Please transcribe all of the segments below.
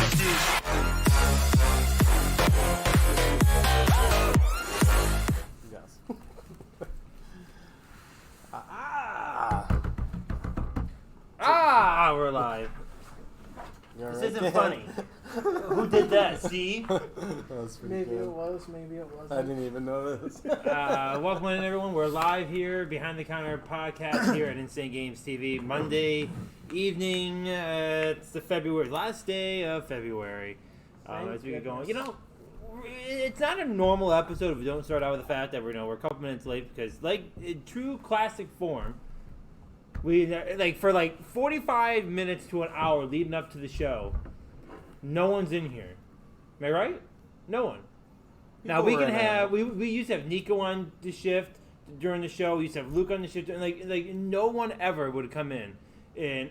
Yes. We're live. You're This right isn't there. funny. Who did that? Steve? That was pretty Maybe good. it was, maybe it wasn't. I didn't even know this. Welcome in, everyone. We're live here, Behind the Counter podcast here at Insane Games TV. Monday evening. It's the last day of February. As we get going, it's not a normal episode if we don't start out with the fact that we're a couple minutes late because, like in true classic form, we for 45 minutes to an hour leading up to the show, no one's in here. Am I right? No one. Now we can have we used to have Niko on the shift during the show. We used to have Luke on the shift, and like no one ever would come in, and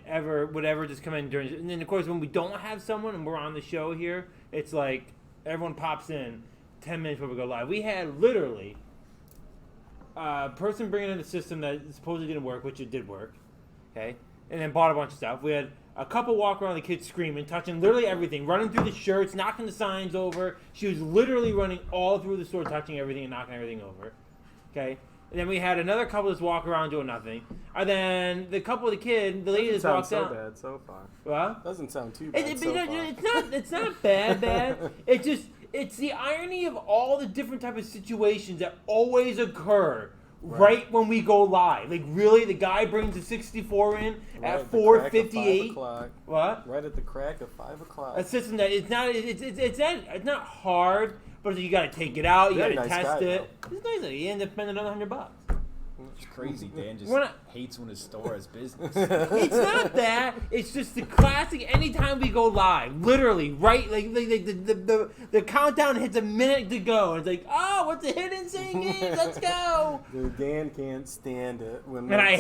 would ever just come in during. And then of course when we don't have someone and we're on the show here, it's like everyone pops in 10 minutes before we go live. We had literally a person bringing in a system that supposedly didn't work, which it did work, okay, and then bought a bunch of stuff. We had a couple walk around the kids screaming, touching literally everything, running through the shirts, knocking the signs over. She was literally running all through the store, touching everything and knocking everything over, okay. And then we had another couple just walk around doing nothing. And then the couple of the kid, the lady just walked out. Doesn't sound so bad so far. What? Doesn't sound too bad It's not bad. It's the irony of all the different type of situations that always occur right when we go live. Like really, the guy brings the 64 in at 4:58. What? Right at the crack of 5 o'clock. A system that it's not hard, but you got to take it out. You got to Very nice test guy, it. It's nice. You end up spending another $100. It's crazy. Dan just hates when his store has business. It's not that. It's just the classic. Anytime we go live, literally, right? Like the countdown hits a minute to go. It's like, oh, what's the hit Insane Games? Let's go. Dude, Dan can't stand it when. And I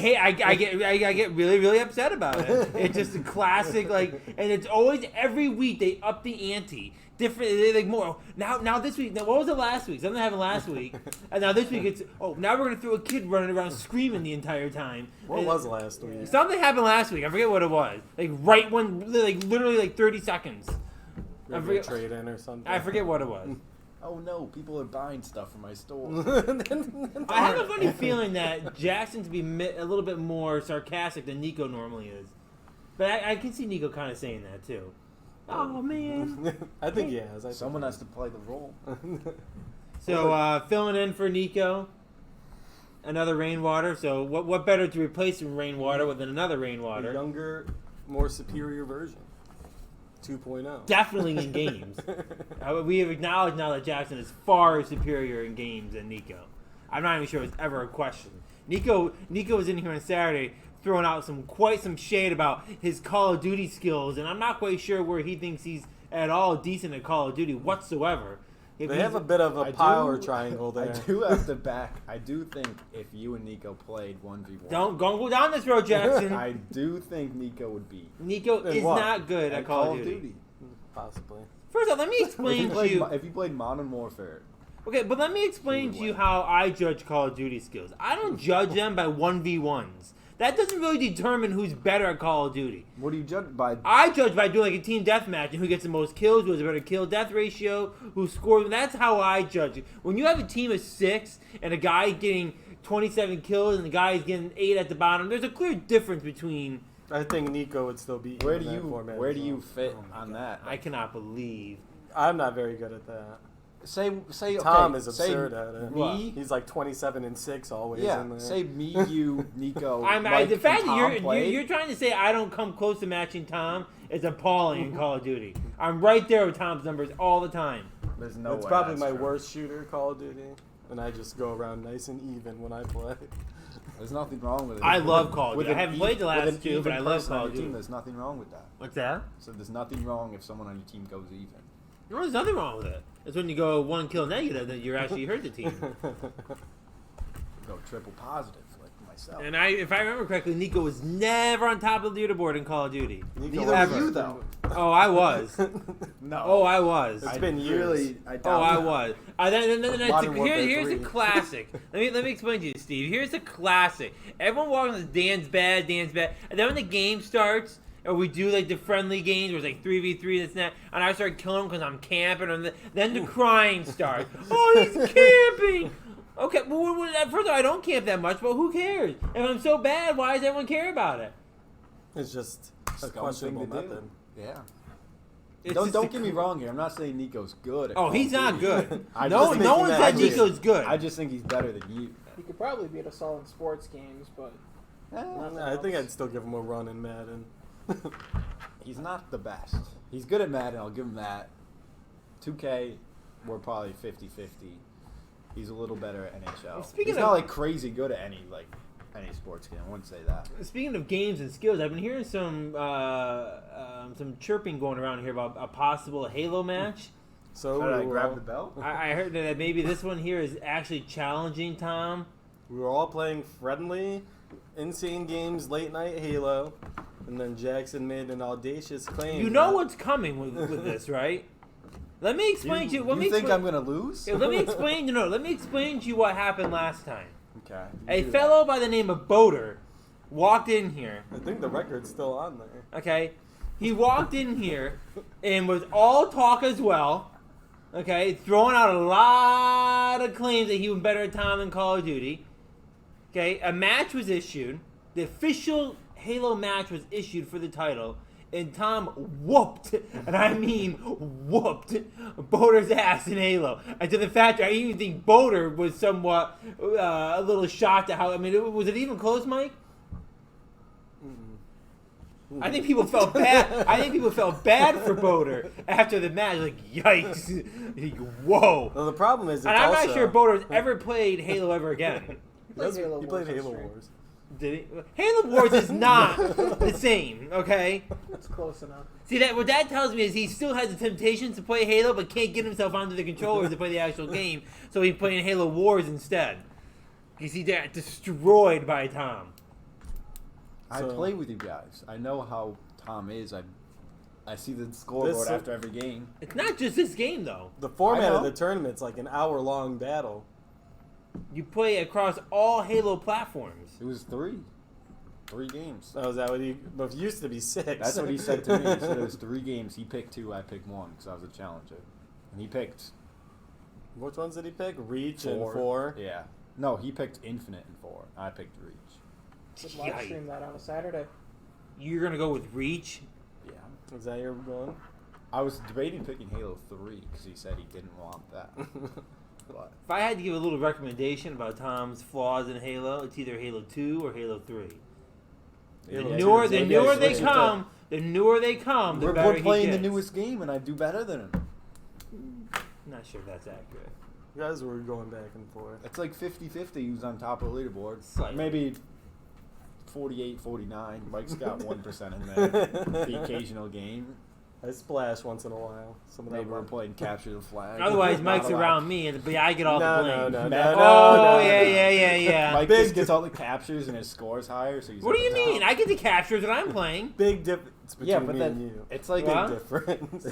get really really upset about it. It's just a classic, and it's always every week they up the ante. Different, like more. Now this week. Now what was it last week? Something happened last week, and now this week it's. Oh, now we're gonna throw a kid running around screaming the entire time. What was last week? Something happened last week. I forget what it was. Like right when, literally 30 seconds. I forget. Trade in or something. I forget what it was. Oh no, people are buying stuff from my store. I have a funny feeling that Jackson's be a little bit more sarcastic than Niko normally is, but I can see Niko kind of saying that too. Oh man! I think he has. Someone has to play the role. So filling in for Niko, another Rainwater. So what better to replace Rainwater than another A Rainwater? younger, more superior version. 2.0. Definitely in games. We have acknowledged now that Jackson is far superior in games than Niko. I'm not even sure it's ever a question. Niko was in here on Saturday throwing out quite some shade about his Call of Duty skills, and I'm not quite sure where he thinks he's at all decent at Call of Duty whatsoever. They have a bit of a power triangle there. I do think if you and Niko played 1v1. Don't go down this road, Jackson. I do think Niko would beat. Niko is not good at Call of Duty. Possibly. First off, let me explain to you. If you played Modern Warfare. Okay, but let me explain to you how I judge Call of Duty skills. I don't judge them by 1v1s. That doesn't really determine who's better at Call of Duty. What do you judge by? I judge by doing like a team deathmatch and who gets the most kills, who has a better kill-death ratio, who scores. That's how I judge it. When you have a team of 6 and a guy getting 27 kills and the guy is getting 8 at the bottom, there's a clear difference between. I think Niko would still be. Where do you fit on that? I cannot believe. I'm not very good at that. Say Tom is absurd at it. Me, he's like 27-6 always. Yeah. In there. Say me, you, Niko. The fact that play. you're trying to say I don't come close to matching Tom is appalling in Call of Duty. I'm right there with Tom's numbers all the time. There's no. It's probably my worst shooter, Call of Duty, and I just go around nice and even when I play. There's nothing wrong with it. I love Call of Duty. I haven't played the last two, but I love Call of Duty. There's nothing wrong with that. What's that? So there's nothing wrong if someone on your team goes even. No, there's nothing wrong with it. It's when you go 1 kill negative that you actually hurt the team. Go triple positive like myself. And if I remember correctly, Niko was never on top of the leaderboard in Call of Duty. Neither were you, though. Oh, I was. No. Oh, I was. It's been years. I was. Modern Warfare Here's 3. a classic. let me explain to you, Steve. Here's a classic. Everyone walking on Dan's bad. And then when the game starts, Or we do like the friendly games where it's like 3v3 this and that, and I start killing him because I'm camping, and then the crying starts. Oh, he's camping! Okay, well, first of all, I don't camp that much, but who cares? If I'm so bad, why does everyone care about it? It's just a Scum questionable thing to do. method. Yeah. It's Don't just get me wrong here. I'm not saying Nico's good. At Oh, Call he's of not Duty. good. I No just one think said I just- Nico's good. I just think he's better than you. He could probably beat us all in sports games, but I think I'd still give him a run in Madden. He's not the best. He's good at Madden. I'll give him that. 2K, we're probably 50-50. He's a little better at NHL. Speaking He's of- not like crazy good at any sports game. I wouldn't say that. Speaking of games and skills, I've been hearing some chirping going around here about a possible Halo match. So Should I we were, grab all, the bell? I heard that maybe this one here is actually challenging Tom. we were all playing friendly, insane games, late night Halo, and then Jackson made an audacious claim. You know that- what's coming with this, right? Let me explain to you. Let me You think explain, I'm gonna lose? Yeah, let me explain. No, let me explain to you what happened last time. Okay. A you do fellow by the name of Boater walked in here. that. I think the record's still on there. Okay, he walked in here and was all talk as well. Okay, throwing out a lot of claims that he was better at Tom than Call of Duty. Okay, a match was issued. The official Halo match was issued for the title. And Tom whooped, and I mean whooped, Boater's ass in Halo. And to the fact I even think Boater was somewhat a little shocked at how. I mean, was it even close, Mike? I think people felt bad. I think people felt bad for Boater after the match. Like, yikes! Like, whoa! Well, the problem is, it's And I'm also, not sure Boater's ever played Halo ever again. he played Halo he Wars played on Halo stream. Wars. Did he? Halo Wars is not the same. Okay. That's close enough. See that what that tells me is he still has the temptation to play Halo, but can't get himself onto the controllers to play the actual game, so he's playing Halo Wars instead. Because he got destroyed by Tom. I So- play with you guys. I know how Tom is. I see the scoreboard This- after every game. It's not just this game though. The format I of know. the tournament's like an hour-long battle. You play across all Halo platforms. It was three games. Oh, is that what he? But it used to be 6. That's what he said to me. He said it was 3 games. He picked 2. I picked 1 because I was a challenger, and he picked Which ones did he pick? Reach 4. and 4. Yeah. No, he picked Infinite and 4. I picked Reach. Should live stream that on a Saturday. You're gonna go with Reach. Yeah. Is that your going? I was debating picking Halo 3 because he said he didn't want that. But If I had to give a little recommendation about Tom's flaws in Halo, it's either Halo 2 or Halo 3. Halo The 2 newer, is the like- newer yeah, they switch it come, the newer they come, the we're better playing he the gets. newest game, and I do better than him. Not sure if that's accurate. You guys were going back and forth. It's like 50-50 who's on top of the leaderboard. Slightly. Maybe 48-49. Mike's got 1% in there. The occasional game. I splash once in a while. Some of that Maybe we're one. playing capture the flag. Otherwise, Not Mike's allowed. around me, but I get all No, the blame. no, no, Matt- no, Oh, no, yeah. Mike Big just gets all the captures and his score's higher. So he's What do at you the top. mean? I get the captures when I'm playing. Big difference between Yeah, but me then and you. it's like What? Big difference.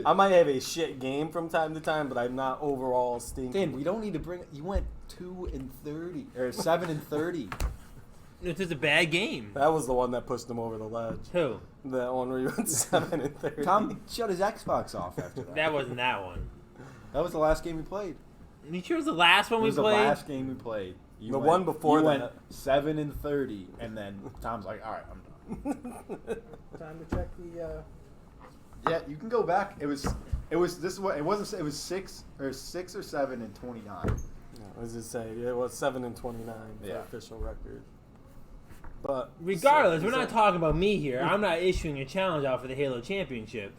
I might have a shit game from time to time, but I'm not overall stinky. Dan, we don't need to bring. You went 2-30 or 7-30. It's just a bad game. That was the one that pushed him over the ledge. Who? That one where you went 7-30. Tom shut his Xbox off after that. That wasn't that one. That was the last game we played. You sure it was the last one It we was the played? last game we played. You The went- one before you that. went 7-30, and then Tom's like, "All right, I'm done." Time to check the. Yeah, you can go back. It was this is what it wasn't. It was 6 or 7 and 29. What does it say? It was 7-29 for Yeah. official record. But Regardless, so- we're not so- talking about me here. I'm not issuing a challenge out for the Halo Championship.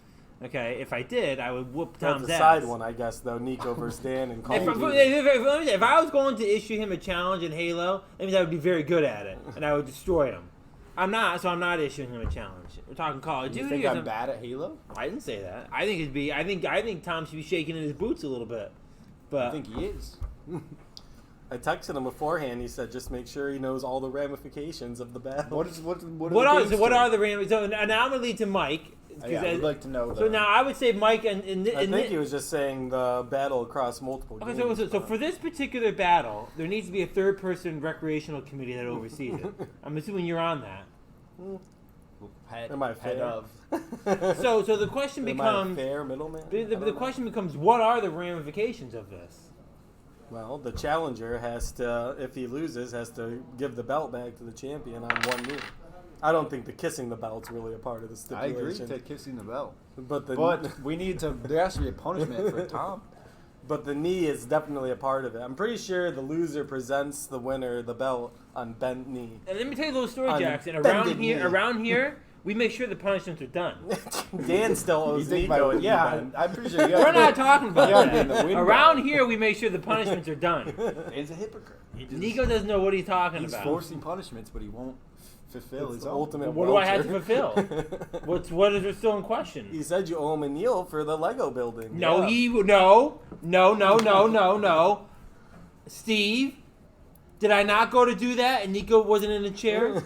Okay, if I did, I would whoop That's Tom's a ass. side one, I guess, though. Niko versus Dan and Call If, of Duty. if I was going to issue him a challenge in Halo, that means I would be very good at it, and I would destroy him. I'm not, so I'm not issuing him a challenge. We're talking Call of You Duty. think or I'm something. bad at Halo? I didn't say that. I think it'd be. I think Tom should be shaking in his boots a little bit. But I think he is. I texted him beforehand. He said, just make sure he knows all the ramifications of the battle. What what are the random? So now I'm gonna lead to Mike. Yeah, I would like to know. So now I would say Mike and I think he was just saying the battle across multiple Okay, games. so for this particular battle, there needs to be a third-person recreational committee that oversees it. I'm assuming you're on that. head, Am I head fair? of. So the question Am I a becomes fair middleman? the I don't know. question becomes, what are the ramifications of this? Well, the challenger has to, if he loses, has to give the belt back to the champion on one knee. I don't think the kissing the belt's really a part of the I agree stipulation. to kissing the belt. But We need to. There has to be a punishment for Tom. but the knee is definitely a part of it. I'm pretty sure the loser presents the winner the belt on bent knee. And let me tell you a little story, On Jackson. bended knee. Around here, we make sure the punishments are done. Dan still owes Niko a yeah, knee I'm pretty sure. We're not talking about You gotta be in the that. window. Around here, we make sure the punishments are done. He's a hypocrite. Nico doesn't know what he's talking He's about. forcing punishments, but he won't fulfill It's his the own. ultimate What do I have to welcher. fulfill? What is still in question? He said you owe him a kneel for the Lego building. No, Yeah. no. Steve, did I not go to do that and Nico wasn't in the chair?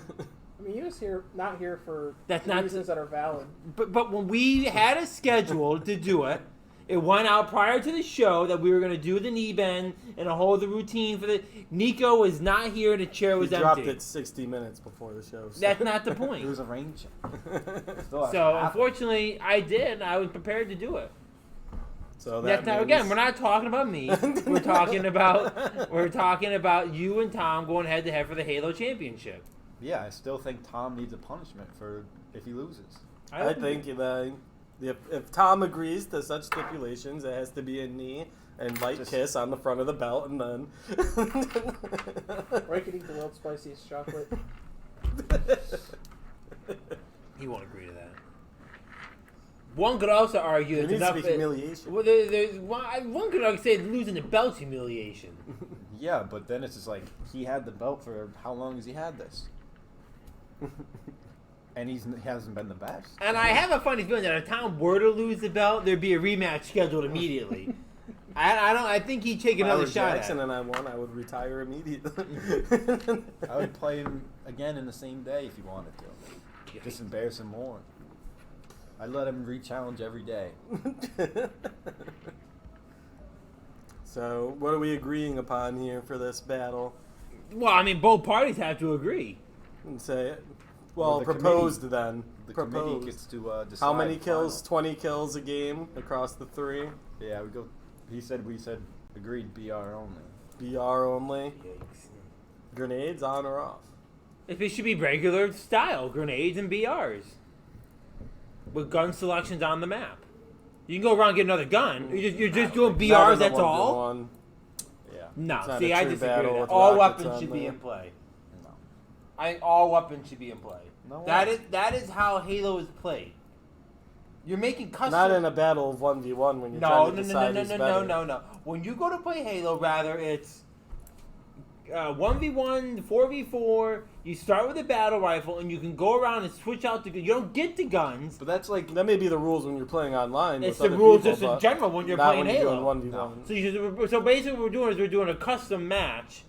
I mean, he was not here for That's not- reasons that are valid. But when we had a schedule to do it, it went out prior to the show that we were going to do the knee bend and a whole the routine for the. Nico was not here and the chair was He dropped empty. it 60 minutes before the show. So. That's not the It point. was a rain check. Still has to So happen. unfortunately, I did. I was prepared to do it. So That's now means- again. We're not talking about me. We're talking about you and Tom going head to head for the Halo Championship. Yeah, I still think Tom needs a punishment for if he loses. I think that if Tom agrees to such stipulations, it has to be a knee and light Just- kiss on the front of the belt, and then. Or he could eat the world's spiciest chocolate. He won't agree to that. One could also argue It it's needs to enough. be humiliation. Well, there's one could argue say losing the belt's humiliation. Yeah, but then it's just like he had the belt for how long has he had this? And he hasn't been the best. And I have a funny feeling that if Tom were to lose the belt, there'd be a rematch scheduled immediately. I think he'd take If I another were shot Jackson at it. and I won, I would retire immediately. I would play him again in the same day if he wanted to. Just embarrass him more. I'd let him re-challenge every day. So, what are we agreeing upon here for this battle? Well, I mean, both parties have to agree. And say it. Well, the proposed committee- then. The proposed. committee gets to decide. How many the kills? final. 20 kills a game across the three. Yeah, we go. We said agreed BR only. BR only. Grenades on or off? If it should be regular style, grenades and BRs. With gun selections on the map. You can go around and get another gun. You're just doing Not BRs, in the that's all? 1v1. Yeah. No, It's not see, a I true disagree battle with with that. All rockets weapons on should be there. in play. No. I think all weapons should be in play. No That way. is how Halo is played. You're making custom. Not in a battle of 1v1 when you're No, trying no, to no, decide no, who's no, better. no. When you go to play Halo, rather it's 1v1, 4v4. You start with a battle rifle, and you can go around and switch out the. You don't get the guns. But that's like That may be the rules when you're playing online. It's with the other rules people, just in but general when you're not playing when you're Halo. doing 1v1. So basically, what we're doing is we're doing a custom match,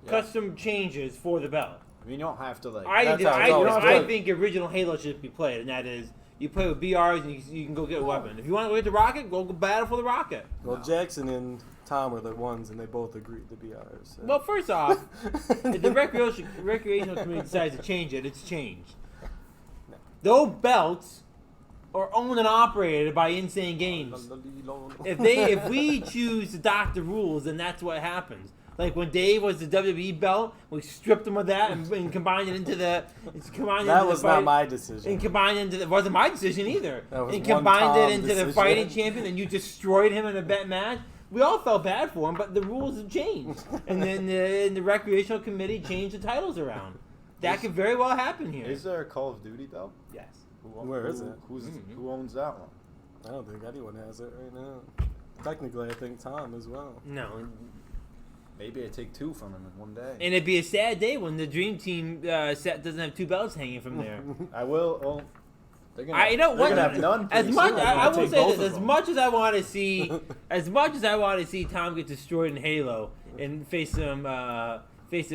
Yeah. custom changes for the belt. I mean, you don't have to like. That's how it's always I been. think original Halo should be played, and that is you play with BRs and you can go get a weapon. If you want to go get the rocket, go battle for the rocket. Well, Jackson and Tom are the ones, and they both agreed to BRs. So. Well, first off, if the recreational committee decides to change it, it's changed. Those belts are owned and operated by Insane Games. If we choose to dock the rules, then that's what happens. Like when Dave was the WWE belt, we stripped him of that and combined it into the. That was not my decision. And combined into it wasn't my decision either. That was And one combined Tom it into the decision. fighting champion, and you destroyed him in a bet match. We all felt bad for him, but the rules have changed, and then the recreational committee changed the titles around. That could very well happen here. Is there a Call of Duty belt? Yes. Where is it? Who owns that one? I don't think anyone has it right now. Technically, I think Tom as well. No. Maybe I take two from him in one day. And it'd be a sad day when the Dream Team set doesn't have two belts hanging from there. I will. Well, they're gonna. I don't they're want gonna have none. as pretty much. soon. I will take say both this: of as them. much as I want to see, Tom get destroyed in Halo and face a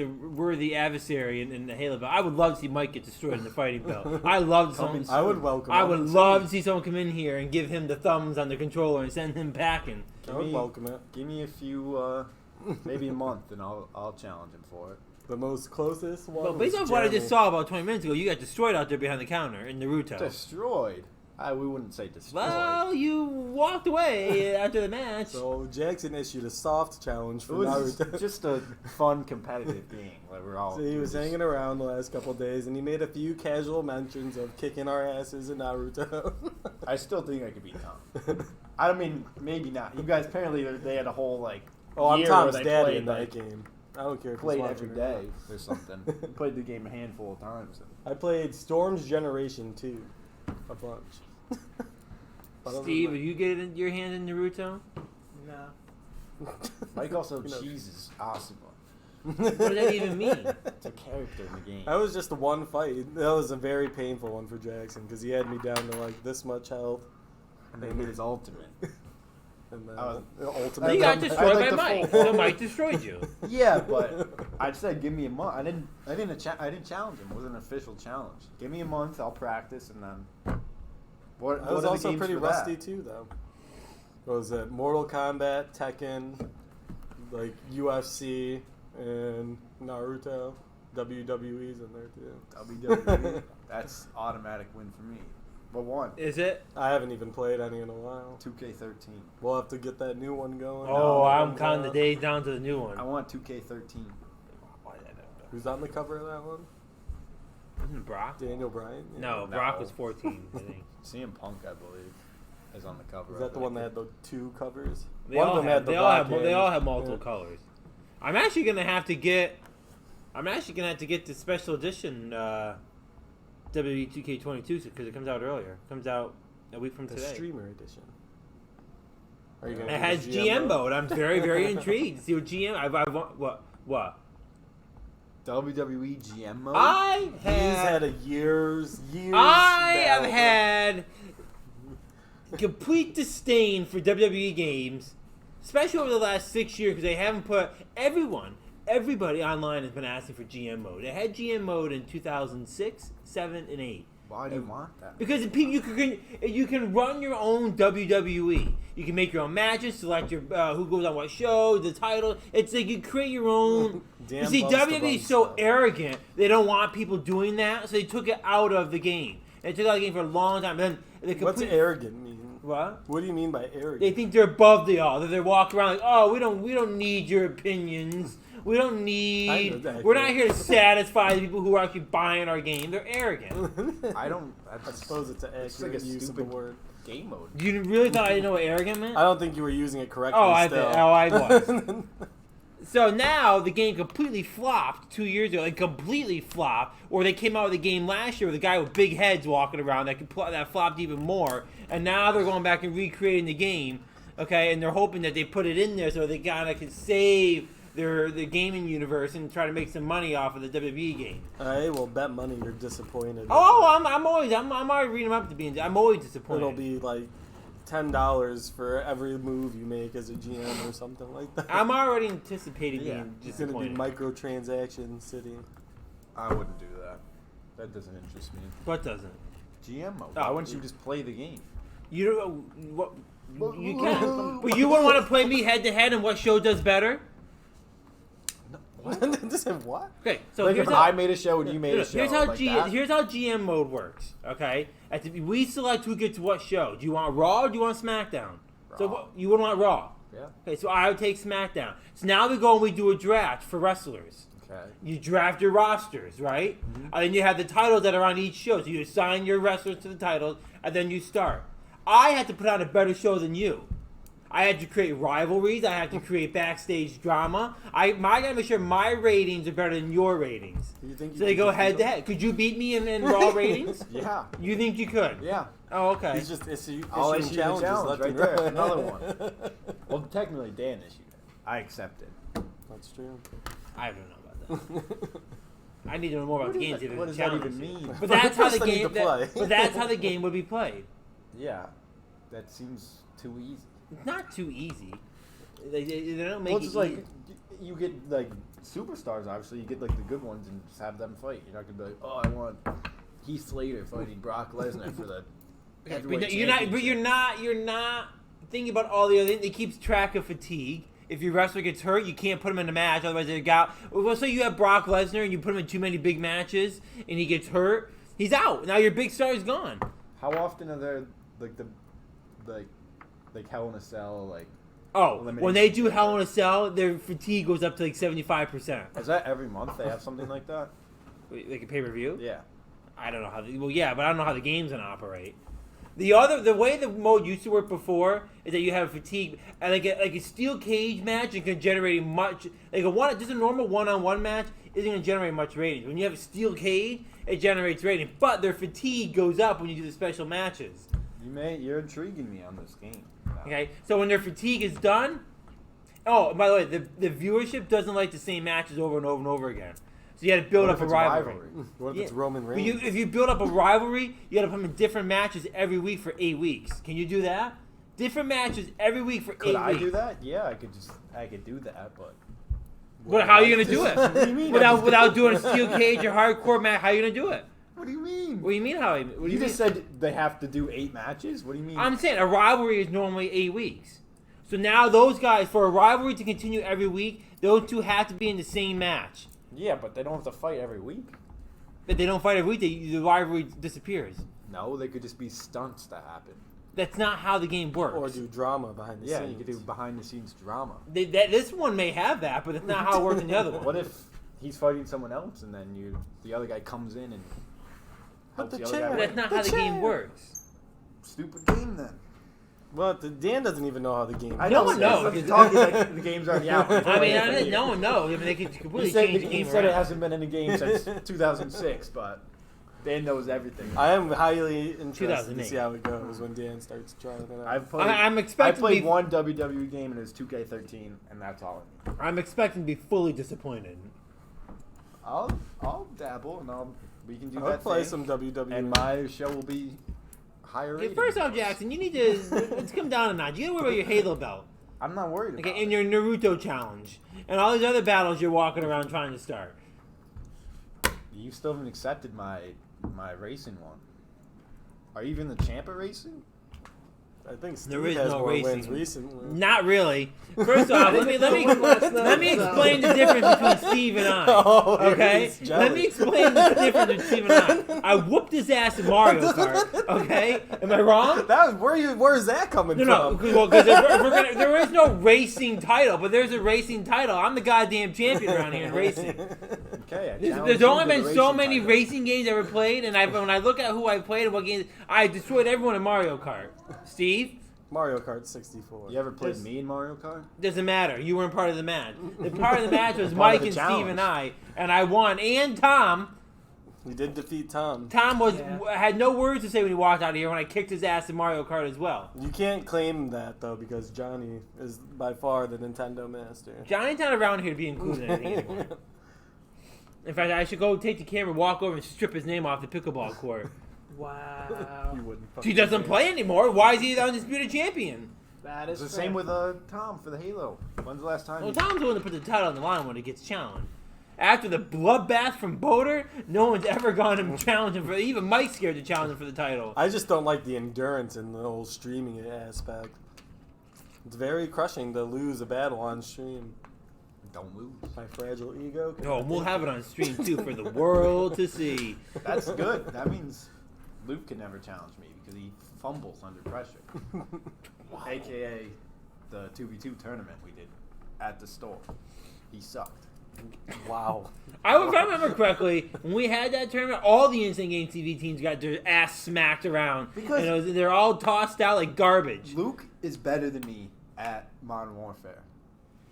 worthy adversary in the Halo belt. I would love to see Mike get destroyed in the fighting belt. I love someone. I would welcome. I it. would love to see someone come in here and give him the thumbs on the controller and send him packing. I would welcome it. Give me a few, maybe a month, and I'll challenge him for it. The most closest one. Well, based was on what I just Jeremy. saw about 20 minutes ago, you got destroyed out there behind the counter in Naruto. Destroyed. We wouldn't say destroyed. Well, you walked away after the match. So Jackson issued a soft challenge it for was Naruto. just a fun competitive game. Like we're all. So he was just- hanging around the last couple of days, and he made a few casual mentions of kicking our asses in Naruto. I still think I could beat Tom. I mean, maybe not. You guys apparently they had a whole like. Oh, I'm year Tom's where they daddy played, in that like, game. I don't care if he's Played watching every or not. day or something. Played the game a handful of times. I played Storm's Generation 2 a bunch. Other than Steve, that- are you getting your hand in Naruto? No. Mike also You know. cheeses Asuma. What does that even mean? It's a character in the game. That was just one fight. That was a very painful one for Jackson because he had me down to like this much health. And they hit his ultimate. And then I was- the ultimate. You got I'd destroyed like by the Mike, full- so Mike destroyed you. Yeah, but I said give me a month. I didn't challenge him. It wasn't an official challenge. Give me a month. I'll practice and then. What? I what was are the also games pretty for rusty that? too, though. What was it? Mortal Kombat, Tekken, like UFC, and Naruto. WWE's in there too. WWE. That's automatic win for me. But one. Is it? I haven't even played any in a while. 2K13. We'll have to get that new one going. Oh, I'm And, counting the days down to the new I one. want 2K13. Who's on the cover of that one? Isn't Brock? Daniel Bryan? Yeah. No, Brock was 14, I think. CM Punk, I believe, is on the cover. Is that of the it. one that had the two covers? They One all of them have, had the they all black have, they and- all have multiple yeah. colors. I'm actually gonna have to get the special edition WWE 2K22 because it comes out earlier. It comes out a week from The today. streamer edition. Are you gonna It do has the GM mode. I'm very, very intrigued to see what GM. I want what? WWE GM mode? I He's had have. a years. I have battle. had complete disdain for WWE games, especially over the last 6 years, because they haven't put everybody online has been asking for GM mode. They had GM mode in 2006, 7, and 8. Why do you want that? Because you can run your own WWE. You can make your own matches, select your who goes on what show, the title. It's like you create your own. Damn You see, Busta WWE Bun is so stuff. arrogant. They don't want people doing that, so they took it out of the game. They took it out of the game for a long time. Then they What's arrogant mean? What? What do you mean by arrogant? They think they're above the all. That they walk around like, oh, we don't need your opinions. We don't need. that. We're not here to satisfy the people who are actually buying our game. They're arrogant. I don't. I suppose it's an It's like accurate a use of the stupid word. game mode. You really thought I didn't know what arrogant meant? I don't think you were using it correctly. Oh, I still. did. Oh, I was. So now the game completely flopped 2 years ago. It completely flopped. Or they came out with a game last year with a guy with big heads walking around that flopped even more. And now they're going back and recreating the game. Okay, and they're hoping that they put it in there so they kind of can save the gaming universe and try to make some money off of the WWE game. I will bet money you're disappointed. Oh, I'm always reading them up to being. I'm always disappointed. It'll be like $10 for every move you make as a GM or something like that. I'm already anticipating Yeah, being It's gonna be disappointed. microtransaction city. I wouldn't do that. That doesn't interest me. What doesn't? GM mode. Oh, Why wouldn't you just play the game? You don't. What? You can, but you wouldn't want to play me head to head, and what show does better? Just said what? Okay, so Like here's if how, I made a show and you made a show. here's how like that? here's how GM mode works. Okay, we select who gets what show. Do you want Raw or do you want SmackDown? So Raw. you would want Raw. Yeah. Okay, so I would take SmackDown. So now we go and we do a draft for wrestlers. Okay. You draft your rosters, right? And then you have the titles that are on each show. So you assign your wrestlers to the titles, and then you start. I had to put on a better show than you. I had to create rivalries. I had to create backstage drama. I gotta make sure my ratings are better than your ratings. You think you So they could go just head beat to him? head. Could you beat me in Raw ratings? Yeah. You think you could? Yeah. Oh, okay. He's just issuing I'll issue the challenges challenge left right and there. right. Another one. Well, technically Dan issued it. I accept it. That's true. I don't know about that. I need to know more about the games. What does that even mean? But that's how the First I need game. to play. But that's how the game would be played. Yeah. That seems too easy. It's not too easy. They don't make Well, it it's just like easy. you get like superstars. Obviously, you get like the good ones and just have them fight. You're not gonna be like, oh, I want Heath Slater fighting Brock Lesnar for the heavyweight But you're not. But championship." you're not. You're not thinking about all the other things. It keeps track of fatigue. if your wrestler gets hurt, you can't put him in a match. Otherwise, they got. Well, say you have Brock Lesnar and you put him in too many big matches and he gets hurt, he's out. Now your big star is gone. How often are there like Hell in a Cell When they do Hell in a Cell, their fatigue goes up to like 75%. Is that every month they have something like that? Like a pay-per-view? Yeah. I don't know how. But I don't know how the game's gonna operate. The way the mode used to work before is that you have fatigue, and like a steel cage match, it can generate much. Just a normal one-on-one match isn't gonna generate much ratings. When you have a steel cage, it generates ratings, but their fatigue goes up when you do the special matches. You're intriguing me on this game. Okay, so when their fatigue is done, by the way, the viewership doesn't like the same matches over and over and over again. So you got to build up a rivalry. What if it's Roman Reigns? If you build up a rivalry, you got to put them in different matches every week for 8 weeks. Can you do that? Different matches every week for 8 weeks. Could I do that? Yeah, I could do that, but. But how are you gonna do it? What do you mean? Without doing a steel cage or hardcore match, how are you gonna do it? What do you mean? What do you mean how? You just said they have to do 8 matches? What do you mean? I'm saying a rivalry is normally 8 weeks. So now those guys, for a rivalry to continue every week, those two have to be in the same match. Yeah, but they don't have to fight every week. But they don't fight every week, the rivalry disappears. No, they could just be stunts that happen. That's not how the game works. Or do drama behind the scenes. Yeah, you could do behind-the-scenes drama. This one may have that, but that's not how it works in the other one. What if he's fighting someone else and then the other guy comes in and helps the other guy But win? that's not how the game works. Stupid game then. Well, Dan doesn't even know how the game. No one knows. He's talking like the game's already out. No one knows. I mean, they could completely change the game He said it around. hasn't been in a game since 2006, but Dan knows everything. I am highly interested to 2008. see how it goes when Dan starts trying it out. I'm I expecting played to be, one WWE game and it was 2K13, and that's all. I'm expecting to be fully disappointed. I'll dabble and we can do I'll that play thing, some WWE. and my show will be higher Okay, rated. first off, Jackson, you need to let's come down a notch. You gotta worry about your Halo belt, I'm not worried about okay, and it. your Naruto challenge, and all these other battles you're walking around trying to start. You still haven't accepted my racing one. Are you even the champ at racing? I think There Steve is has no more racing. wins recently. Not really. First off, let me explain the difference between Steve and I. Oh, Okay, he's jealous. let me explain the difference between Steve and I. I whooped his ass in Mario Kart. Okay, am I wrong? Where's that coming No, from? well, because there is no racing title, but there's a racing title. I'm the goddamn champion around here in racing. Okay. There's only been so many racing games I've ever played, and when I look at who I played and what games, I destroyed everyone in Mario Kart. Steve? Mario Kart 64. You ever played me in Mario Kart? Doesn't matter. You weren't part of the match. The part of the match was Part of Mike the and challenge. Steve and I won. And Tom. You did defeat Tom. Tom had no words to say when he walked out of here when I kicked his ass in Mario Kart as well. You can't claim that, though, because Johnny is by far the Nintendo master. Johnny's not around here to be included in anything anymore. In fact, I should go take the camera, walk over, and strip his name off the pickleball court. Wow. You wouldn't. He doesn't play anymore. Why is he the undisputed champion? That It's is the same with Tom for the Halo. When's the last time? Well, Tom's willing to put the title on the line when he gets challenged. After the bloodbath from Boulder, no one's ever gone and challenged him for. Even Mike's scared to challenge him for the title. I just don't like the endurance and the whole streaming aspect. It's very crushing to lose a battle on stream. Don't lose. My fragile ego. Oh, we'll have it on stream too for the world to see. That's good. That means Luke can never challenge me because he fumbles under pressure. AKA the 2v2 tournament we did at the store. He sucked. Wow. If I remember correctly, when we had that tournament, all the Instant Game TV teams got their ass smacked around. Because- and they're all tossed out like garbage. Luke is better than me at Modern Warfare.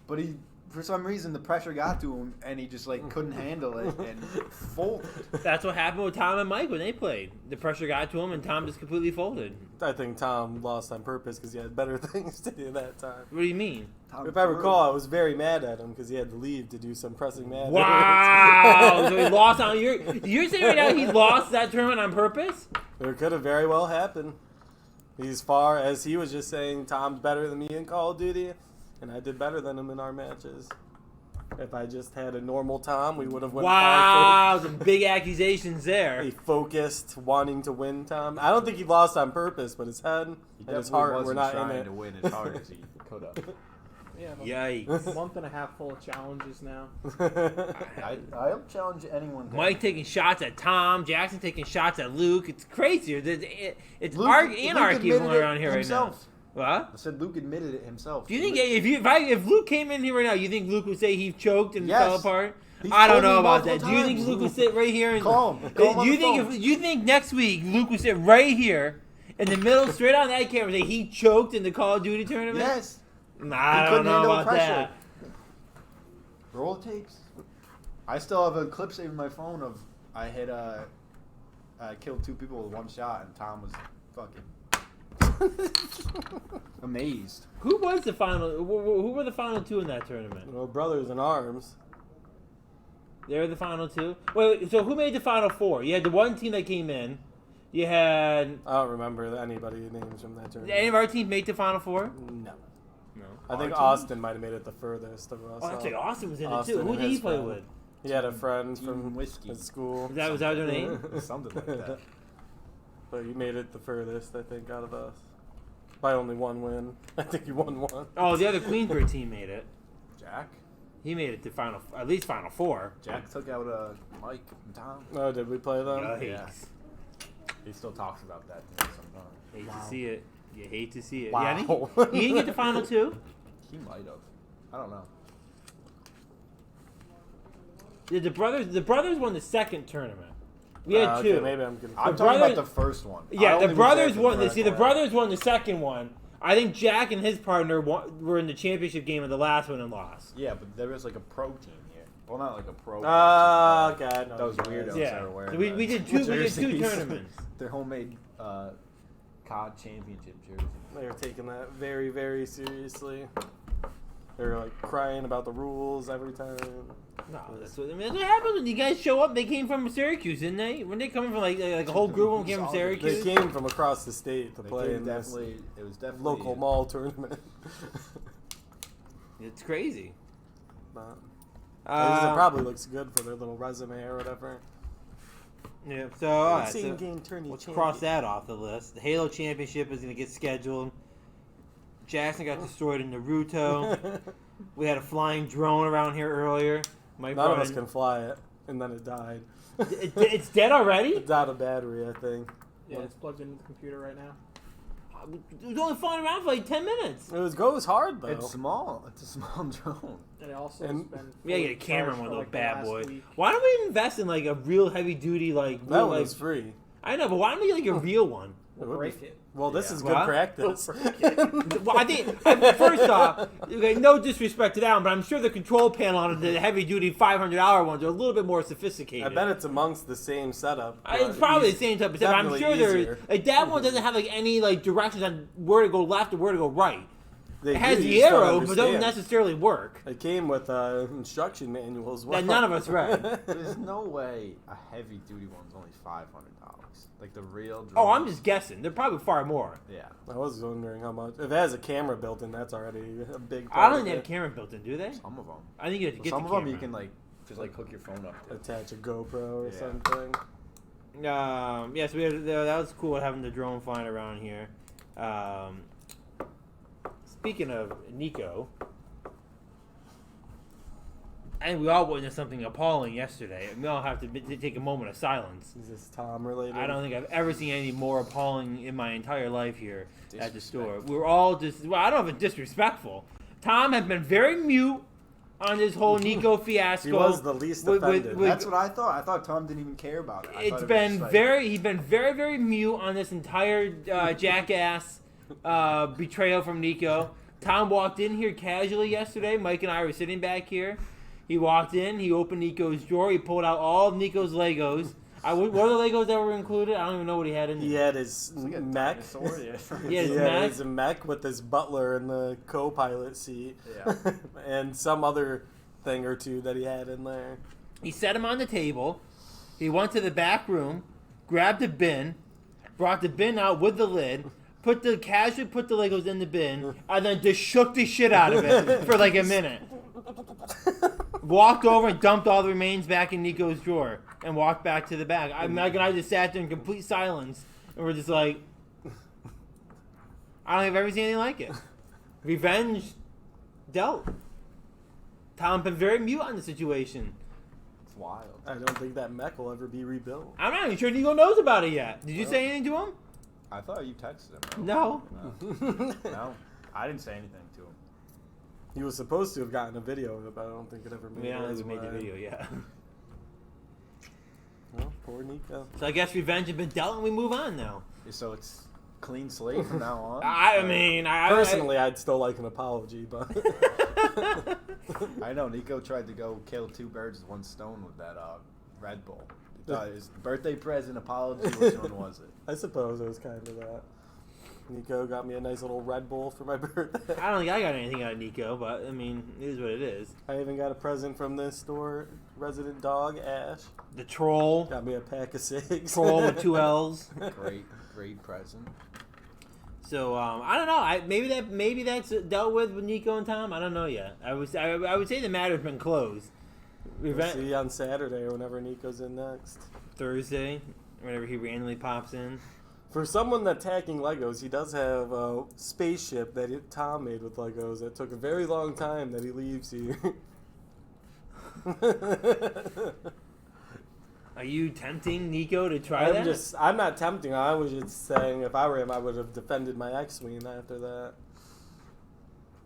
But for some reason, the pressure got to him, and he just couldn't handle it and folded. That's what happened with Tom and Mike when they played. The pressure got to him, and Tom just completely folded. I think Tom lost on purpose because he had better things to do that time. What do you mean? If I recall, I was very mad at him because he had to leave to do some pressing matters. Wow! So he lost on you're saying right now he lost that tournament on purpose? It could have very well happened. As far as he was just saying, Tom's better than me in Call of Duty, and I did better than him in our matches. If I just had a normal Tom, we would have won. Wow! Some big accusations there. A focused, wanting to win Tom. I don't think he lost on purpose, but his head and his heart were not in trying it. to win as hard as he could have. Yeah, I'm Yikes. a month and a half full of challenges now. I'll challenge anyone. Mike taking shots at Tom, Jackson taking shots at Luke. It's crazy. It's Luke anarchy admitted going it around here himself. right now. What? I said Luke admitted it himself. Do you think if Luke came in here right now, you think Luke would say he choked and Yes. fell apart? He's I don't told me know about multiple that. Do you think times. Luke would sit right here and Call him. Call him on do you the think phone. you think next week Luke would sit right here in the middle, straight on that camera, and say he choked in the Call of Duty tournament? Yes. Nah, I don't couldn't know handle about pressure. that. Roll tapes. I still have a clip saved in my phone of I killed 2 people with 1 shot, and Tom was fucking amazed. Who was the final? Who were the final 2 in that tournament? Well, brothers in arms. They were the final 2. Wait, so who made the final 4? You had the one team that came in. You had I don't remember anybody's names from that tournament. did any of our teams make the final 4? No. No. I think Our team? Austin might have made it the furthest of us. Oh, that's right. Austin was in Austin it too. Who and did he his play friend. with? He had a friend Team from Whiskey. his school. Was that their name? Something like that. But he made it the furthest, I think, out of us. By only 1 win. I think he won 1. Oh, the other Queensborough team made it. Jack? He made it to at least final 4. Jack took out Mike and Tom. Oh, did we play them? Yikes. Yeah. He still talks about that to me sometimes. Hate Wow. to see it. You hate to see it. Wow. Yeah, I think he didn't get the final 2. He might have. I don't know. Yeah, the brothers won the second tournament. We had 2. Okay, maybe I'm confused. I'm The talking brothers- about the first one. I Yeah, only the was brothers there for won. the The first brothers won the second one. I think Jack and his partner were in the championship game of the last one and lost. Yeah, but there was like a pro team here. Well, not like a pro. Ah, team, okay. I know Those what it is. weirdos. Yeah, that are wearing so we the did 2 jerseys. tournaments. Their homemade COD championship jersey. They were taking that very, very seriously. They were like crying about the rules every time. No, that's what happens when you guys show up. They came from Syracuse, didn't they? Weren't they coming from like a whole group of them came from They Syracuse? came from across the state to They play came in this definitely. It was definitely local mall tournament. It's crazy. But I guess it Uh, probably looks good for their little resume or whatever. yeah. So, all right, Same so game tourney let's champion. cross that off the list. The Halo Championship is going to get scheduled. Jackson got destroyed in Naruto. We had a flying drone around here earlier. Mike None of brought us in- can fly it, and then it died. It's dead already? It's out of battery, I think. Yeah, it's plugged into the computer right now. It was only flying around for like 10 minutes. It goes hard though. It's small. It's a small drone. And it also And- has been. We gotta get a fully camera on charged one of for, those like, the bad last boys. week. Why don't we invest in like a real heavy duty like? that real, one like is free. I know, but why don't we get like a real one? We'll would be break it. Well, this Yeah. is good What? practice. Well, I think first off, okay, no disrespect to that one, but I'm sure the control panel on the heavy duty $500 ones are a little bit more sophisticated. I bet it's amongst the same setup. It's probably the same type of stuff. I'm definitely sure there's easier. like that one doesn't have like any like directions on where to go left or where to go right. They It has do, the you just don't arrow, but doesn't understand. necessarily work. It came with instruction manual as well. That none of us read. There's no way a heavy duty one's only $500. Like the real drone. Oh, I'm just guessing. They're probably far more. Yeah. I was wondering how much. If it has a camera built in, that's already a big. I part don't of think they have it. camera built in, do they? Some of them. I think you have to get Some the of them camera. you can like just like hook your phone up to. Attach a GoPro or Yeah. something. Yes, we had, that was cool having the drone flying around here. Speaking of Niko, I think we all witnessed something appalling yesterday. We all have to take a moment of silence. Is this Tom related? I don't think I've ever seen anything more appalling in my entire life here at the store. We were all just, well, I don't know if it's disrespectful. Tom has been very mute on this whole Niko fiasco. He was the least With- offended. with- That's what I thought. I thought Tom didn't even care about it. I thought It's it was been just like- he's been very, very mute on this entire jackass betrayal from Niko. Tom walked in here casually yesterday. Mike and I were sitting back here. He walked in. He opened Niko's drawer. He pulled out all of Niko's Legos. What are the Legos that were included? I don't even know what he had in there. He had his It's like a mech. dinosaur, yeah. Yeah, his He mech. had his mech with his butler in the co-pilot seat. Yeah. And some other thing or two that he had in there. He set him on the table. He went to the back room, grabbed a bin, brought the bin out with the lid, casually put the Legos in the bin, and then just shook the shit out of it for like a minute. Walked over and dumped all the remains back in Niko's drawer and walked back to the back. Mike and I just sat there in complete silence and we're just like, I don't think I've ever seen anything like it. Revenge dealt. Tom been very mute on the situation. It's wild. I don't think that mech will ever be rebuilt. I'm not even sure Niko knows about it yet. Did you say anything to him? I thought you texted him. No. No, I didn't say anything to him. He was supposed to have gotten a video of it, but I don't think it ever made Yeah, I it. don't his think we made the way. video yet. Well, poor Niko. So I guess revenge has been dealt and we move on now. So it's clean slate from now on. I mean, Personally, I'd still like an apology, but I know Niko tried to go kill 2 birds with 1 stone with that Red Bull. He thought his birthday present apology. Which one was it? I suppose it was kind of that. Niko got me a nice little Red Bull for my birthday. I don't think I got anything out of Niko, but I mean, it is what it is. I even got a present from this store resident dog, Ash. The troll. Got me a pack of cigs. Troll with 2 L's. Great present. So I don't know. Maybe that's dealt with Niko and Tom. I don't know yet. I would say the matter's been closed. We'll see on Saturday or whenever Niko's in next. Thursday, whenever he randomly pops in. For someone that's hacking Legos, he does have a spaceship that Tom made with Legos that took a very long time that he leaves here. Are you tempting Niko to try that? I'm not tempting. I was just saying if I were him, I would have defended my X-Wing after that.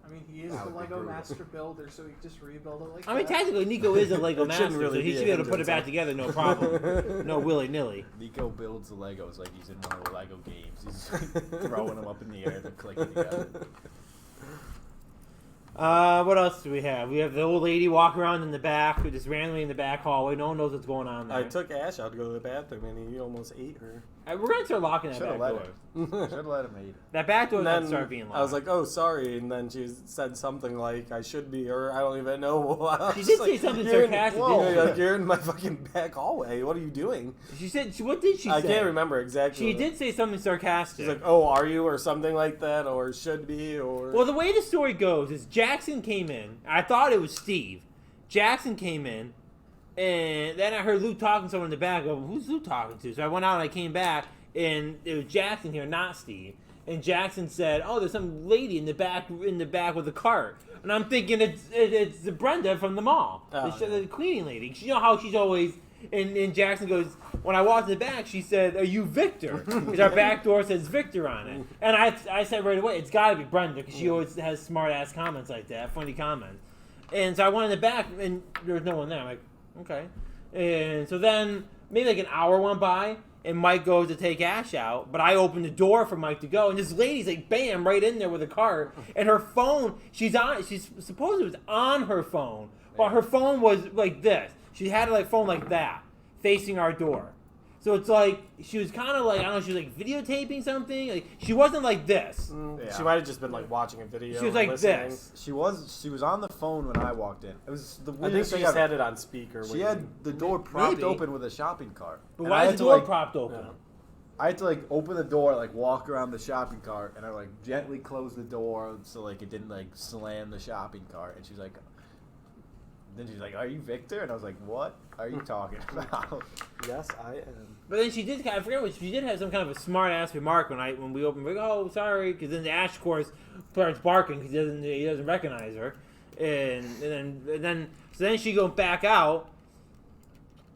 I mean, he is That the would be Lego brutal. master builder, so he can just rebuild it like I mean, that. technically, Niko is a Lego It master, shouldn't really so he be should a be able to put it hindrance, back huh? together, no problem. No willy-nilly. Niko builds the Legos like he's in one of the Lego games. He's throwing them up in the air and clicking together. What else do we have? We have the old lady walking around in the back, just randomly in the back hallway. No one knows what's going on there. I took Ash out to go to the bathroom, and he almost ate her. We're going to start locking that Should have back let door. him. Should have let him eat it. That back door And doesn't then start being locked. I was like, "Oh, sorry," and then she said something like, "I should be," or I don't even know. She did say something sarcastic, didn't she? You're in my fucking back hallway. What are you doing? She said, what did she say? I can't remember exactly. She did say something sarcastic. She's like, "Oh, are you?" or something like that, or should be, or. Well, the way the story goes is Jackson came in. I thought it was Steve. Jackson came in, and then I heard Luke talking to someone in the back. I go, who's Luke talking to? So I went out and I came back, and it was Jackson here, not Steve. And Jackson said, "Oh, there's some lady in the back with a cart." And I'm thinking it's Brenda from the mall, the cleaning lady. You know how she's always. And Jackson goes, when I walked in the back, she said, "Are you Victor?" Because our back door says Victor on it. And I said right away, it's got to be Brenda, because she always has smart-ass comments like that, funny comments. And so I went in the back, and there was no one there. I'm like, okay. And so then maybe like an hour went by, and Mike goes to take Ash out, but I opened the door for Mike to go, and this lady's like, bam, right in there with a cart, and her phone, she's supposed it was on her phone, but her phone was like this. She had her like phone like that, facing our door. So it's like, she was kind of like, I don't know, she was like videotaping something. Like, she wasn't like this. Yeah. She might have just been like watching a video. She was like listening. this. She was on the phone when I walked in. It was the I think weirdest she thing just I've- had it on speaker. She when had you- the door propped Maybe. open with a shopping cart. But And why I is had the to, door like, propped open? Yeah. I had to like open the door, like walk around the shopping cart, and I like gently close the door so like it didn't like slam the shopping cart. And she's like, then she's like, "Are you Victor?" And I was like, "What are you talking about?" Yes, I am. But then she did, I forget what, she did have some kind of a smart-ass remark when we opened, like, "Oh, sorry," because then the Ash, of course, starts barking because he doesn't recognize her. And then she goes back out.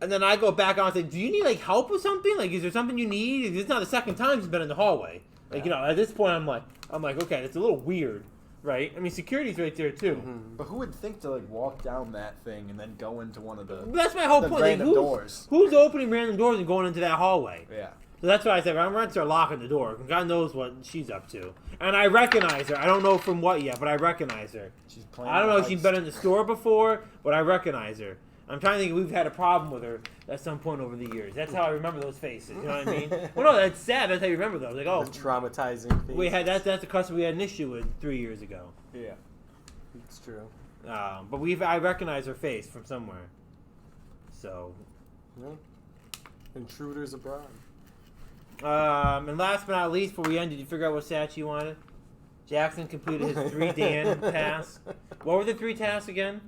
And then I go back out and say, "Do you need like help with something? Like, is there something you need?" It's not the second time she's been in the hallway. Like, you know, at this point, I'm like, okay, it's a little weird, right? I mean, security's right there too. Mm-hmm. But who would think to like walk down that thing and then go into one of the But that's my whole the point. Like, random doors? who's opening random doors and going into that hallway? Yeah. So that's why I said I'm going to start locking the door. God knows what she's up to, and I recognize her. I don't know from what yet, but I recognize her. She's playing. I don't know if the she's heist. been in the store before, but I recognize her. I'm trying to think if we've had a problem with her at some point over the years. That's how I remember those faces. You know what I mean? Well, no, that's sad. That's how you remember those. Like, oh, The traumatizing. we had that's a customer we had an issue with 3 years ago. Yeah. It's true. But I recognize her face from somewhere. So, Yeah. Intruders abroad. and last but not least, before we end, did you figure out what stat you wanted? Jackson completed his 3 Dan tasks. What were the 3 tasks again?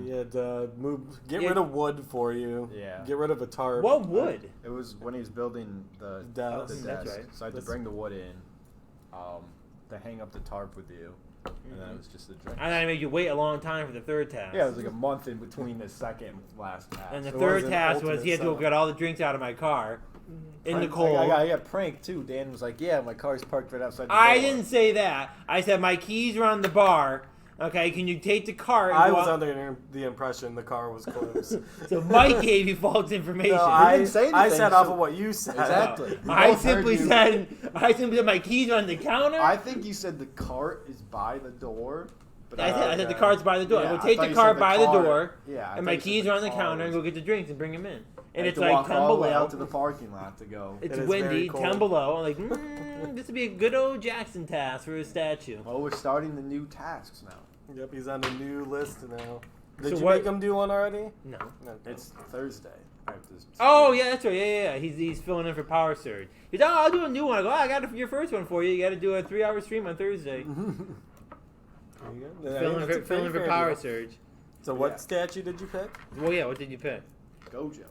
He had get rid of wood for you. Yeah. Get rid of a tarp. What wood? It was when he was building the Desk. desk. That's right. So I had to bring the wood in. to hang up the tarp with you, and then it was just a drink. And then I made you wait a long time for the third task. Yeah, it was like a month in between the second and last task. And the It third was an task was ultimate he had to go setup. get all the drinks out of my car in the Prank- cold. I got pranked too. Dan was like, "Yeah, my car's parked right outside the door." I didn't say that. I said my keys are on the bar. Okay, can you take the car? And I go was out? under the impression the car was closed. So Mike gave you false information. No, I I didn't say I anything, said off so- of what you said. Exactly. We I both heard simply you. said my keys are on the counter. I think you said the cart is by the door. But I said the car's by the door. Yeah, I I go take thought the you car said by the door, Yeah, I and thought my you said keys are on the car counter, and go was- get the drinks and bring them in. I And had it's to like walk 10 all the way below. out to the parking lot to go. It's It is very windy, cold. 10 below. I'm like, this would be a good old Jackson task for a statue. Oh, we're starting the new tasks now. Yep, he's on a new list now. Did So you what- make him do one already? No. No. It's Thursday. I have to- Oh, yeah, that's right. Yeah. He's filling in for Power Surge. He's like, oh, I'll do a new one. I go, I got your first one for you. You got to do a 3-hour stream on Thursday. There you go. Yeah, Filling that's a for pretty fair Power deal. Surge. So what Yeah. statue did you pick? Well, yeah, what did you pick? Gojo.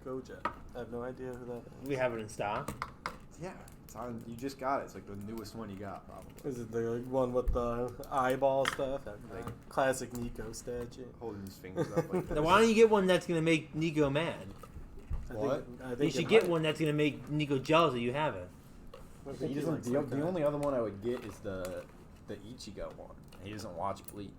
Gojo. I have no idea who that is. We have it in stock. Yeah, it's on. You just got it. It's like the newest one you got, probably. Is it the one with the eyeball stuff? That classic Niko statue. Holding his fingers up like Now, this. why don't you get one that's going to make Niko mad? What? I think You it should get might. one that's going to make Niko jealous that you have it. I think He he doesn't. likes The, like the that. only other one I would get is the Ichigo one. He doesn't watch Bleach.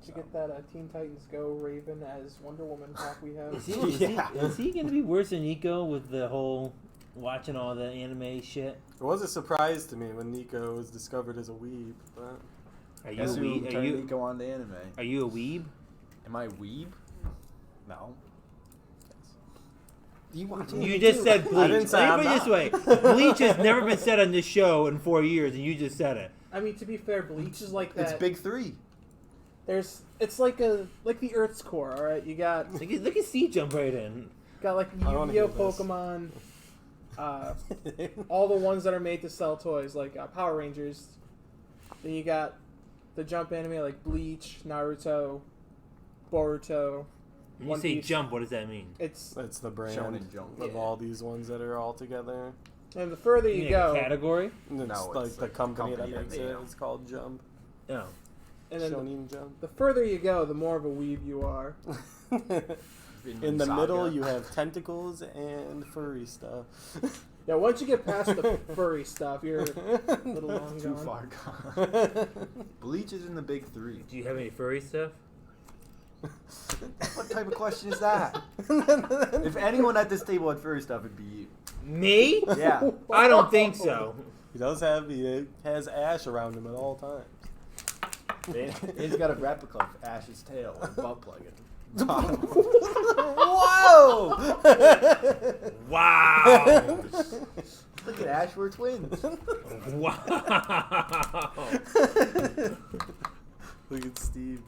To get that Teen Titans Go Raven as Wonder Woman talk we have. Yeah. Is he going to be worse than Niko with the whole watching all the anime shit? It was a surprise to me when Niko was discovered as a weeb. But Are you Guess a who weeb? turned Niko on to anime? Are you a weeb? Am I a weeb? No. Do you watch anime You just too? said Bleach. I didn't say Let I'm me put it not. this way. Bleach has never been said on this show in 4 years, and you just said it. I mean, to be fair, Bleach is like that. It's big three. It's like the Earth's core. All right, you got Look at C jump right in. like I wanna Yu-Gi-Oh, hear this. Pokemon, all the ones that are made to sell toys, like Power Rangers. Then you got the Jump anime like Bleach, Naruto, Boruto. When you One say Piece. jump, what does that mean? It's that's the brand Shonen Jump. of Yeah. all these ones that are all together. and the further you mean go, a category? And it's No, like it's the like company that company that makes made it. it. It's called Jump. No. and then Shonen Jump. the further you go, the more of a weeb you are. In the Saga. middle, you have tentacles and furry stuff. Yeah, once you get past the furry stuff, you're a little long Too gone. far gone. Bleach is in the big three. Do you have any furry stuff? What type of question is that? If anyone at this table had furry stuff, it'd be you. Me? Yeah. I don't think so. He has Ash around him at all times. He's got a replica of Ash's tail and butt plug in. Whoa! Wow. Look at Ash, we're twins. Wow. Look at Steve.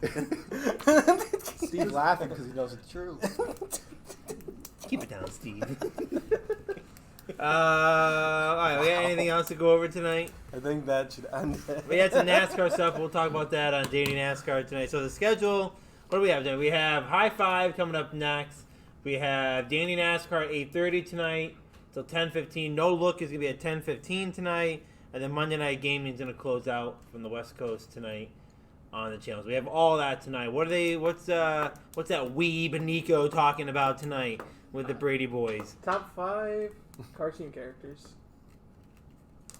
Steve's laughing because he knows it's true. Keep it down, Steve. All right, we got anything else to go over tonight? I think that should end it. We had some NASCAR stuff. We'll talk about that on Daily NASCAR tonight. So the schedule, what do we have tonight? We have High Five coming up next. We have Daily NASCAR at 8:30 tonight till 10:15. No Look is going to be at 10:15 tonight. And then Monday Night Gaming is going to close out from the West Coast tonight on the channels. We have all that tonight. What's that weeb Niko talking about tonight with the Brady boys? Top 5 cartoon characters.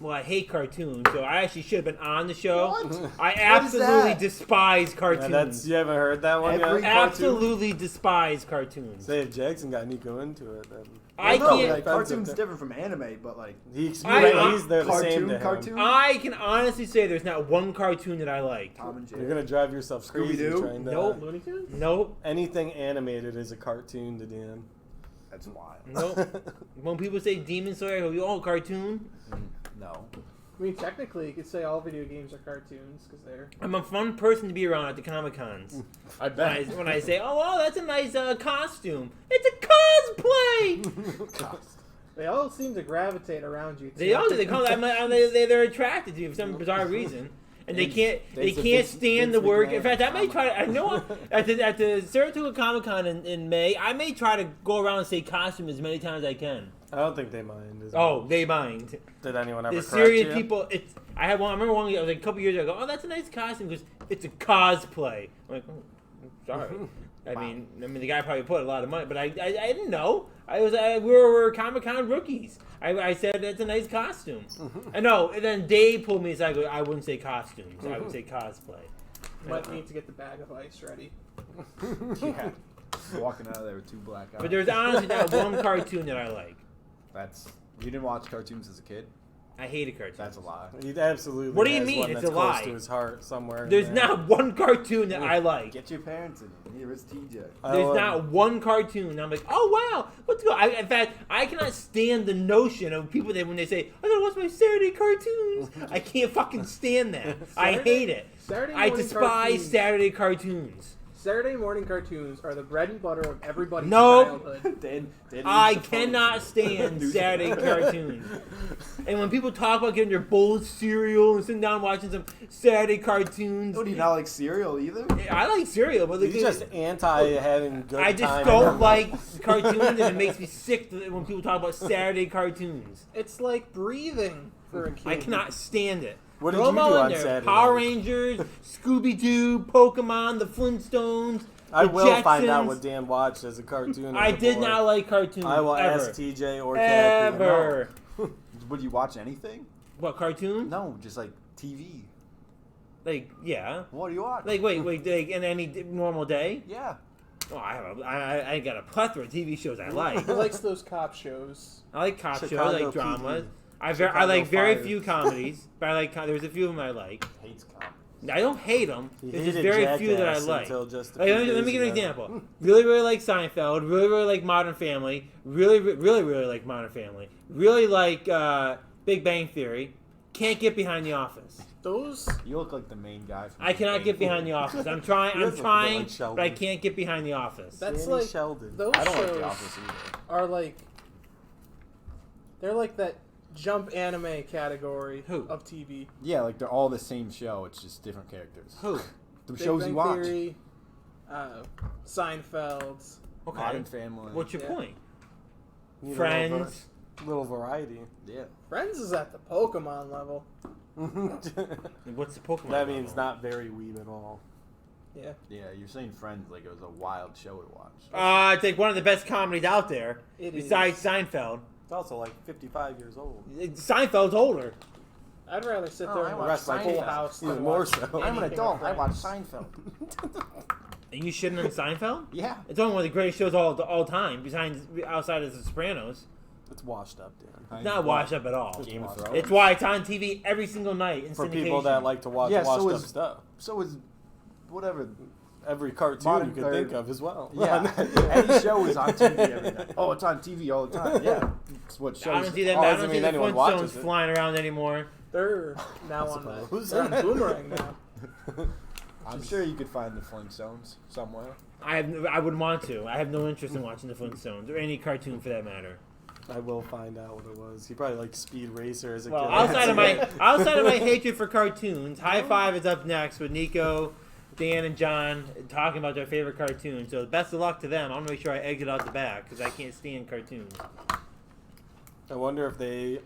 Well, I hate cartoons, so I actually should have been on the show. What? I What is absolutely that? despise Yeah, cartoons. you haven't heard that one Every yet? cartoon? Absolutely despise cartoons. Say if Jackson got Nico into it, then I Well, no, can't. like, cartoon's different from anime, but like he I- explains they're the same to him. cartoon. I can honestly say there's not one cartoon that I like. Tom and Jerry. You're gonna drive yourself crazy Scooby-Doo? trying to. Nope. Looney Tunes? Nope. Anything animated is a cartoon to Dan. That's wild. Nope. When people say Demon Slayer, I go, oh, cartoon. No. I mean, technically, you could say all video games are cartoons because they're. I'm a fun person to be around at the Comic Cons. I bet. When I say, oh, that's a nice costume. It's a cosplay. They all seem to gravitate around you. They all do. They call that. They're attracted to you for some bizarre reason, and they can't stand the work. In fact, I may try to. I know at the Saratoga Comic Con in May, I may try to go around and say costume as many times as I can. I don't think they mind. Oh, they mind. Did anyone ever The correct serious you? people. It's. I had one. I remember one. It was like a couple years ago. Oh, that's a nice costume because it's a cosplay. I'm like, oh, sorry. I mean, the guy probably put a lot of money, but I didn't know. We were Comic-Con rookies. I said that's a nice costume. I know. And then Dave pulled me aside. I wouldn't say costumes. I would say cosplay. Might need to get the bag of ice ready. Yeah. Walking out of there with 2 black eyes. But there's honestly not one cartoon that I like. You didn't watch cartoons as a kid? I hated cartoons. That's a lie. He absolutely. What do you has mean? one It's that's a close lie. to his heart somewhere. in There's there. not one cartoon that I like. Get your parents in it. Here is TJ. There's not one cartoon. I'm like, oh wow, let's go. In fact, I cannot stand the notion of people that when they say, I gotta watch my Saturday cartoons. I can't fucking stand that. I hate it. Saturday I morning despise cartoons. Saturday cartoons. Saturday morning cartoons are the bread and butter of everybody's Nope. childhood. Dan I used to phone cannot you. stand Saturday cartoons. And when people talk about getting their bowl of cereal and sitting down watching some Saturday cartoons, Oh, do you not like cereal either? I like cereal, but He's just anti having good I just time don't and like cartoons, and it makes me sick when people talk about Saturday cartoons. It's like breathing for a kid. I cannot stand it. What did Throw you them do all in on there. Saturday? Power Rangers, Scooby-Doo, Pokemon, the Flintstones, I the will find out Jetsons. what Dan watched as a cartoon. I as a did boy. not like cartoons. I will ever. ask TJ or Kathy. Ever. Would you watch anything? What, cartoons? No, just like TV. Like, yeah. What do you watch? Like, wait, like, in any normal day? Yeah. Oh, I got a plethora of TV shows I like. He likes those cop shows. I like cop shows, I Chicago like dramas. PD. I Chicago like very Fire. few comedies, but I like there's a few of them I like. Hates comedy. I don't hate them. He There's just hated very few that I Jackass like. until just a Like, few let me days give an ago. example. Really, really like Seinfeld. Really, really like Modern Family. Really, really like Modern Family. Really like Big Bang Theory. Can't get behind The Office. Those You look like the main guy. From I cannot get behind The Office. I'm trying. He I'm does look a bit trying, like Sheldon. but I can't get behind The Office. That's Danny like Sheldon. those I don't like shows The Office either. are like they're like that jump anime category Who? of TV. Yeah, like they're all the same show. It's just different characters. Who? The Big shows Bang you watch. Theory, Seinfeld. Okay. Modern Family. What's your Yeah. point? You know, Friends. little variety. Yeah. Friends is at the Pokemon level. What's the Pokemon? That means level? not very weeb at all. Yeah. Yeah, you're saying Friends like it was a wild show to watch. It's like one of the best comedies out there. It besides is. Seinfeld. It's also like 55 years old. Seinfeld's older. I'd rather sit there I and watch watch Seinfeld. Full House. Even than more watch so. I'm an anything adult. with I watch Friends. Seinfeld. And you shouldn't on Seinfeld? Yeah. It's only one of the greatest shows all time, besides outside of The Sopranos. It's washed up, Dan. It's not washed up at all. Game of Thrones. It's why it's on TV every single night in For syndication. people that like to watch Yeah, so washed up is- stuff. So is whatever. Every cartoon Modern you could Third. think of as well. Yeah. Any show is on TV every night. Oh, it's on TV all the time. Yeah. It's what shows. I don't see that. Oh, I doesn't don't see mean the anyone Flintstones watches it. flying around anymore. They're now I on the suppose. they're on Boomerang now. I'm sure you could find the Flintstones somewhere. I wouldn't want to. I have no interest in watching the Flintstones or any cartoon for that matter. I will find out what it was. He probably liked Speed Racer as a Well, kid. outside of my hatred for cartoons, High Five is up next with Niko, Dan, and John talking about their favorite cartoons. So best of luck to them. I'm gonna make sure I exit out the back because I can't stand cartoons. I wonder if they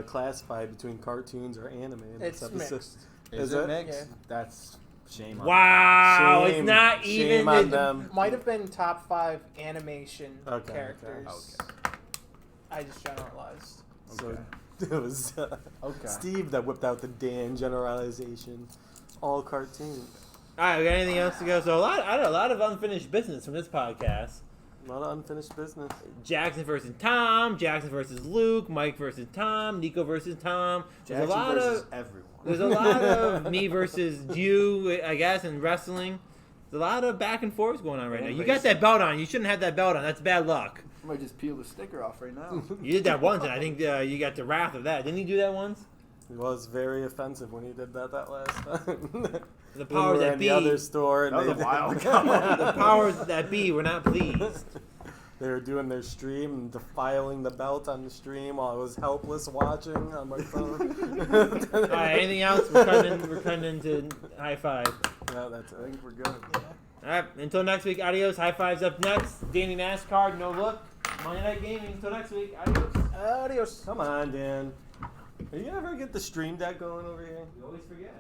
classify between cartoons or anime in It's this episode. mixed. Is it it? mixed? Yeah. That's shame on Wow, Shame- it's not shame even. on them. Might have been top 5 animation Okay, characters. okay. I just generalized. So Okay. it was Okay. Steve that whipped out the Dan generalization. All cartoons. All right, we got anything else to go? So a lot of unfinished business from this podcast. A lot of unfinished business. Jackson versus Tom, Jackson versus Luke, Mike versus Tom, Nico versus Tom. There's Jackson a lot versus of everyone. there's a lot of me versus you, I guess, in wrestling. There's a lot of back and forth going on right now. You got that belt on. You shouldn't have that belt on. That's bad luck. I might just peel the sticker off right now. You did that once, and I think you got the wrath of that. Didn't you do that once? It was very offensive when he did that last time. The We powers were that in be, the other store. And That was they a while did- ago. the powers that be were not pleased. They were doing their stream and defiling the belt on the stream while I was helpless watching on my phone. All right, anything else? We're cutting into High Five. No, that's I it. think we're good. All right, until next week, adios. High Five's up next. Danny NASCAR, no look. Monday Night Gaming. Until next week. Adios. Adios. Come on, Dan. Are you ever get the stream deck going over here? You always forget.